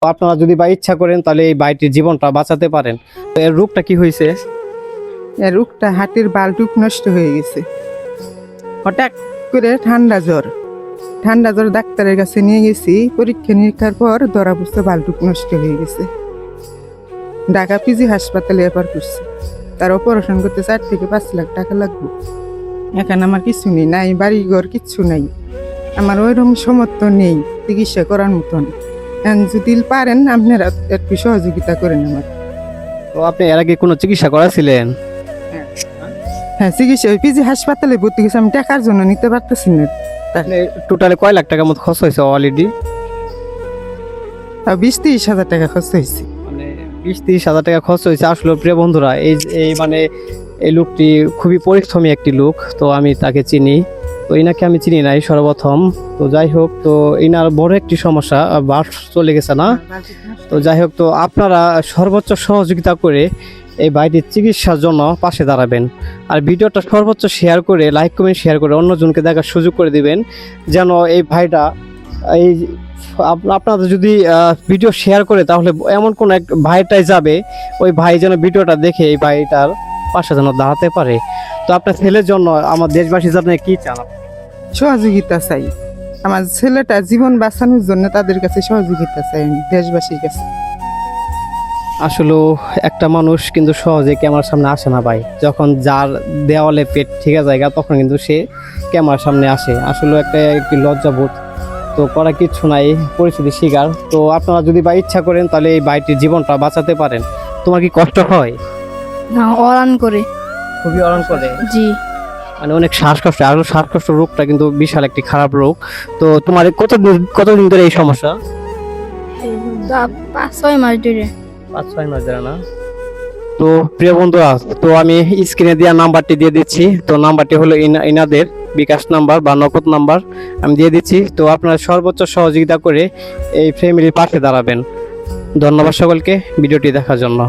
আপনারা যদি বা ইচ্ছা করেন তাহলে এই ভাইটির জীবনটা বাঁচাতে পারেন। তো এর রোগটা কি হয়েছে? এর রোগটা হাতের বালটুক নষ্ট হয়ে গেছে। হঠাৎ করে ঠান্ডা জ্বর ডাক্তারের কাছে নিয়ে গেছি। পরীক্ষা নিরীক্ষার পর ধরা পড়ছে বালটুক নষ্ট হয়ে গেছে। ঢাকা পিজি হাসপাতালে এবার করছে। তার অপারেশন করতে 4 থেকে 5 লাখ টাকা লাগবে। এখানে আমার কিছু নেই, নাই বাড়ি ঘর কিচ্ছু নাই। আমার ওইরকম সমর্থন নেই চিকিৎসা করার মতন। যদি পারেন আপনারা একটু সহযোগিতা করেন আমার। তো আপনি এর আগে কোনো চিকিৎসা করাছিলেন? হ্যাঁ, চিকিৎসা ওই পিজি হাসপাতালে ভর্তি গেছে। আমি টাকার জন্য নিতে পারতেছি না। টোটালে কয় লাখ টাকার মতো খরচ হয়েছে অলরেডি? 20-30 হাজার টাকা খরচ হয়েছে। মানে 20-30 হাজার টাকা খরচ হয়েছে। আসলে প্রিয় বন্ধুরা, এই মানে এই লোকটি খুবই পরিশ্রমী একটি লোক। তো আমি তাকে চিনি, তো ইনাকে আমি চিনি নাই সর্বপ্রথম। তো যাই হোক, তো ইনার বড় একটি সমস্যা, বাস চলে গেছে না। তো যাই হোক, তো আপনারা সর্বোচ্চ সহযোগিতা করে এই ভাইটির চিকিৎসার জন্য পাশে দাঁড়াবেন। আর ভিডিওটা সর্বোচ্চ শেয়ার করে, লাইক কমেন্ট শেয়ার করে অন্যজনকে দেখার সুযোগ করে দিবেন, যেন এই ভাইটা এই আপনাদের যদি ভিডিও শেয়ার করে তাহলে এমন কোন এক ভাইটাই যাবে, ওই ভাই যেন ভিডিওটা দেখে এই ভাইটার পাশে যেন দাঁড়াতে পারে। তো আপনার ছেলের জন্য আমার দেশবাসী জানে কি চান? সহযোগিতা চাই। আমার ছেলেটা জীবন বাঁচানোর জন্য তাদের কাছে সহযোগিতা চাই আমি দেশবাসীর কাছে। আসলে একটা মানুষ কিন্তু সহজে ক্যামেরার সামনে আসে না ভাই। যখন যার দেওয়ালে পেট ঠিক আছে তখন কিন্তু সে ক্যামেরার সামনে আসে। আসলে একটি লজ্জাবোধ তো করা কিচ্ছু নাই, পরিস্থিতি শিকার। তো আপনারা যদি বা ইচ্ছা করেন তাহলে এই ভাইটির জীবনটা বাঁচাতে পারেন। তোমার কি কষ্ট হয়? না, অরান করে। খুবই আরাম করে, জি। মানে অনেক শ্বাসকষ্ট। আর শ্বাসকষ্ট রোগটা কিন্তু বিশাল একটি খারাপ রোগ। তো তোমার কতদিন ধরে এই সমস্যা? 5-6 মাস ধরে। 5-6 মাস ধরে না? তো প্রিয় বন্ধুরা, তো আমি স্ক্রিনে দেওয়া নাম্বারটি দিয়ে দিচ্ছি। তো নাম্বারটি হলো ইনাদের বিকাশ নাম্বার বা নগদ নাম্বার আমি দিয়ে দিচ্ছি। তো আপনারা সর্বোচ্চ সহযোগিতা করে এই ফ্যামিলির পাশে দাঁড়াবেন। ধন্যবাদ সকলকে ভিডিওটি দেখার জন্য।